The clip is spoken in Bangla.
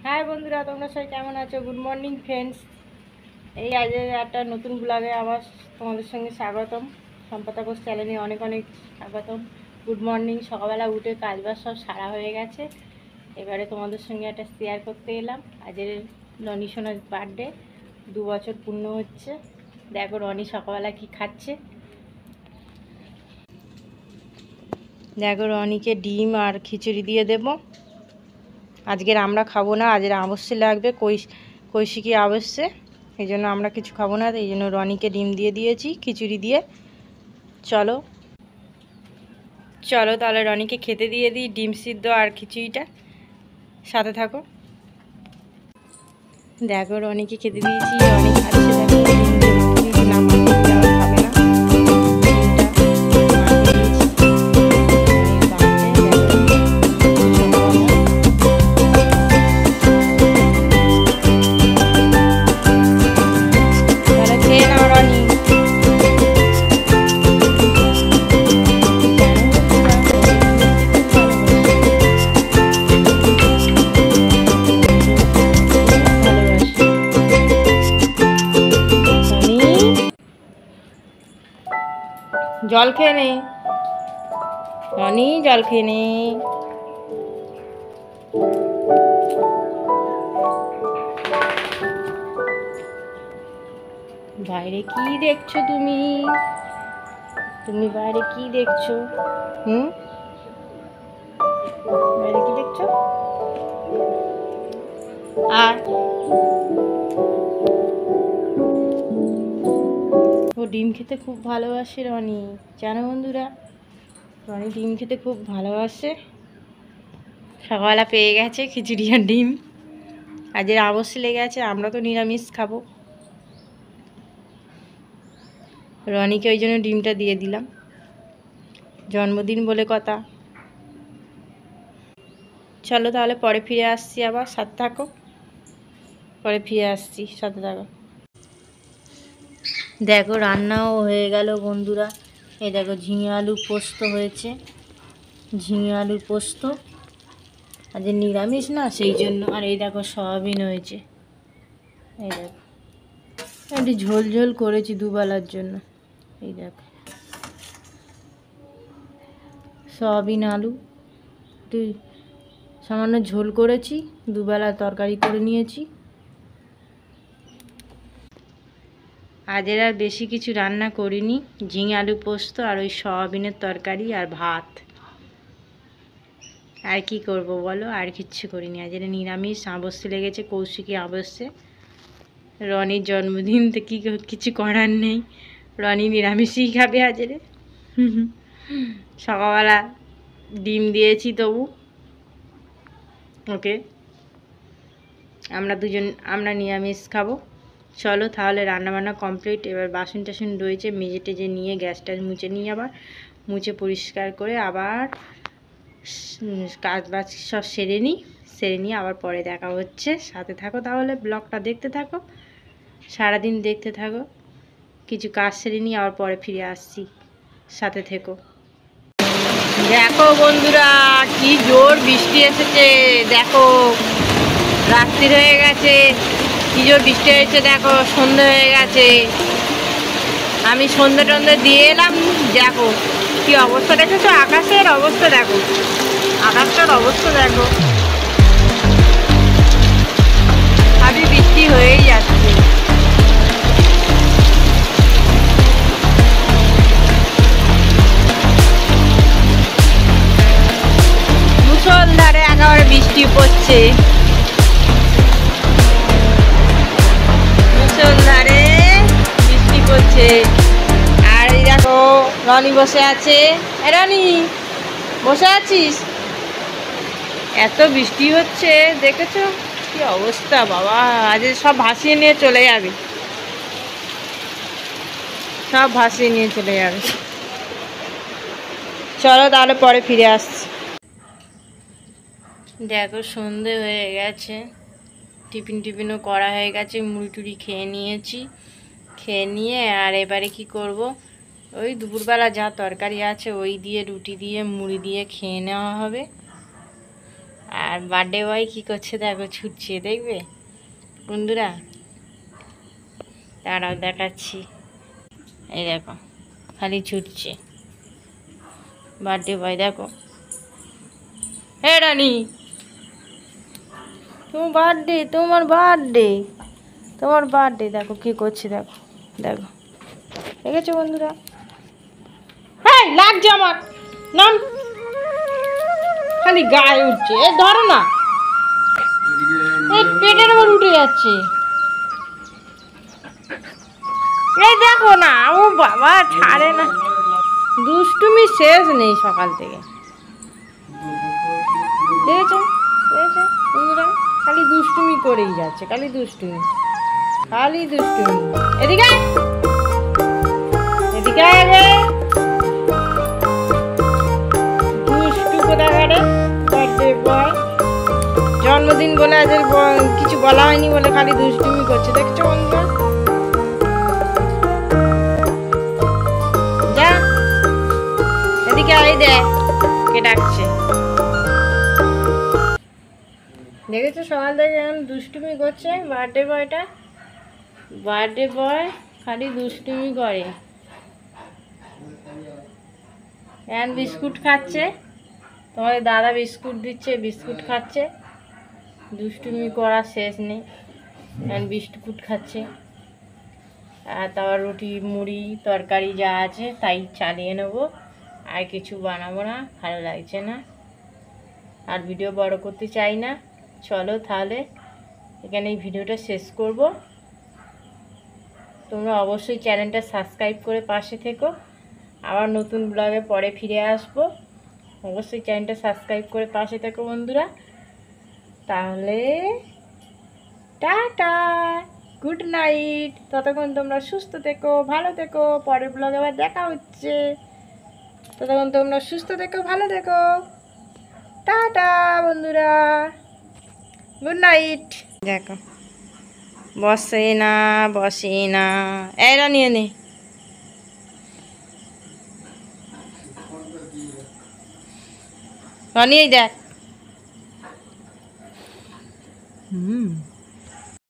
হাই বন্ধুরা, তোমরা সবাই কেমন আছো? Good morning friends. এই আজ একটা নতুন ব্লগে আবার তোমাদের সঙ্গে স্বাগতম। সম্পাদা কোষ চ্যানেলে অনেক অনেক স্বাগতম। Good morning. সকালবেলা উঠে কাজবাজ সব সারা হয়ে গেছে। এবারে তোমাদের সঙ্গে একটা শেয়ার করতে এলাম। আজের রনি সোনার বার্থডে, 2 বছর পূর্ণ হচ্ছে। দেখো রনি সকালবেলা কি খাচ্ছে। দেখো রনিকে ডিম আর খিচুড়ি দিয়ে দেবো। আজকের আমরা খাবো না, আজকের আবশ্যে লাগবে, কৈশিকি আবশ্যে, এই জন্য আমরা কিছু খাবো না। এই জন্য রনিকে ডিম দিয়ে দিয়েছি খিচুড়ি দিয়ে। চলো চলো তাহলে রনিকে খেতে দিয়ে দিই ডিম সিদ্ধ আর খিচুড়িটা। সাথে থাকো। দেখো রনিকে খেতে দিয়েছি, রনি খাচ্ছে। দেখো ডিম দিয়ে মাখিয়ে দিয়েছি, না মাখিয়ে দিলে আবার খাবে না। জল খেয়ে নে রনি, জল খেয়ে নে। বাইরে কি দেখছো তুমি? তুমি বাইরে কি দেখছো? বাইরে কি দেখছো? আর ও ডিম খেতে খুব ভালোবাসে রনি, জানো বন্ধুরা? রনি ডিম খেতে খুব ভালোবাসে। সকালবেলা পেয়ে গেছে খিচুড়ি আর ডিম। আজের আবশ্যে লেগে আছে, আমরা তো নিরামিষ খাবো। রনিকে ওই জন্য ডিমটা দিয়ে দিলাম, জন্মদিন বলে কথা। চলো তাহলে পরে ফিরে আসছি, আবার সাথে থাকো। পরে ফিরে আসছি, সাথে থাকো। দেখো রান্নাও হয়ে গেল বন্ধুরা। এই দেখো ঝিঙে আলু পোস্ত হয়েছে, ঝিঙে আলুর পোস্ত। আজ নিরামিষ না, সেই জন্য। আর এই দেখো সয়াবিন হয়েছে। এই দেখো একটু ঝোল ঝোল করেছি দুবেলার জন্য। এই দেখো সয়াবিন আলু একটু সামান্য ঝোল করেছি, দুবেলা তরকারি করে নিয়েছি। আজের আর বেশি কিছু রান্না করিনি, ঝিঙে আলু পোস্ত আর ওই সয়াবিনের তরকারি আর ভাত। আর কি করব বলো, আর কিচ্ছু করিনি। আজের নিরামিষ, আবশ্যে লেগেছে, কৌশিকী আবশ্যে। রনির জন্মদিন তো কি কিছু করার নেই, রনি নিরামিষই খাবে আজের। সকালবেলা ডিম দিয়েছি তবু ওকে। আমরা নিরামিষ খাবো। চলো তাহলে রান্নাবান্না কমপ্লিট। এবার বাসন টাসন রয়েছে, মেজে টেজে নিয়ে গ্যাসটা মুছে নিয়ে আবার মুছে পরিষ্কার করে আবার কাজ বাজ সব সেরে নিয়ে আবার পরে দেখা হচ্ছে। সাথে থাকো তাহলে, ব্লগটা দেখতে থাকো, সারাদিন দেখতে থাকো। কিছু কাজ সেরে নিয়ে আবার পরে ফিরে আসছি, সাথে থেকো। দেখো বন্ধুরা কি জোর বৃষ্টি এসেছে। দেখো রাত্রি হয়ে গেছে, কি জোর বৃষ্টি হয়েছে। দেখো সন্ধ্যে হয়ে গেছে, আমি সন্ধ্যে টন্ধে দিয়ে এলাম। দেখো কি অবস্থা, দেখেছো আকাশের অবস্থা? দেখো আকাশটার অবস্থা দেখো, ভাবি বৃষ্টি হয়েই যাচ্ছে। মুষলধারে একেবারে বৃষ্টি পড়ছে, মুষলধারে বৃষ্টি পড়ছে। আর এই দেখো রনি বসে আছে। রনি বসে আছিস? এত বৃষ্টি হচ্ছে, দেখেছো কি অবস্থা বাবা। আজ সব ভাসিয়ে নিয়ে চলে যাবে, সব ভাসিয়ে নিয়ে চলে যাবে। চলো তাহলে পরে ফিরে আসছি। দেখো সন্ধে হয়ে গেছে, টিফিনও করা হয়ে গেছে, মুড়ি টুড়ি খেয়ে নিয়েছি। খেয়ে নিয়ে আর এবারে কি করব, ওই দুপুরবেলা যা তরকারি আছে ওই দিয়ে রুটি দিয়ে মুড়ি দিয়ে খেয়ে নেওয়া হবে। আর আর বার্থডে বয় কী করছে দেখো, ছুটছে, দেখবে বন্ধুরা? তারাও দেখাচ্ছি, এই দেখো খালি ছুটছে বার্থডে বয়, দেখো। হে রানী, তোমার বার্থডে, তোমার বার্থডে, তোমার বার্থডে, দেখো কী করছে, দেখো দেখো, দেখেছো বন্ধুরা? হ্যাঁ লাগছে আমার, নাম খালি গায়ে উঠছে, এ ধরো না, এই পেটের উপর উঠে যাচ্ছে, এই দেখো না, ও বাবা ছাড়ে না, দুষ্টুমি শেষ নেই সকাল থেকে, দেখেছো দেখেছো বন্ধুরা? খালি দুষ্টুমি করেই যাচ্ছে, খালি দুষ্টুমি, খালি দুষ্টুমি। এদিকে এদিকে আগে, দুষ্টু কোথাকারে বার্থডে বয়, জন্মদিন বলে আজ কিছু বলা হয়নি বলে খালি দুষ্টুমি করছে, দেখছো বন্ধুরা? যা এদিকে আই, দেখ কে ডাকছে, দেখেছো? সকাল থেকে এখন দুষ্টুমি করছে বার্থডে বয়টা, বার্থডে বয় খালি দুষ্টুমি করে। এখন বিস্কুট খাচ্ছে, তোমাদের দাদা বিস্কুট দিচ্ছে, বিস্কুট খাচ্ছে, দুষ্টুমি করার শেষ নেই, এখন বিস্কুট খাচ্ছে। আর তারপর রুটি মুড়ি তরকারি যা আছে তাই চালিয়ে নেবো, আর কিছু বানাবো না, ভালো লাগছে না, আর ভিডিও বড় করতে চাই না। চলো তাহলে এখানে এই ভিডিওটা শেষ করব। তোমরা অবশ্যই চ্যানেলটা সাবস্ক্রাইব করে পাশে থেকো, আবার নতুন ব্লগে পরে ফিরে আসবো, অবশ্যই চ্যানেলটা সাবস্ক্রাইব করে পাশে থেকো বন্ধুরা। তাহলে টাটা, গুড নাইট, ততক্ষণ তোমরা সুস্থ থেকো, ভালো থেকো, পরের ব্লগে আবার দেখা হচ্ছে, ততক্ষণ তোমরা সুস্থ থেকো, ভালো থেকো, টাটা বন্ধুরা, গুড নাইট। দেখো বসে না, বসে না, এরা নিয়ে নে, নিয়ে দেখ।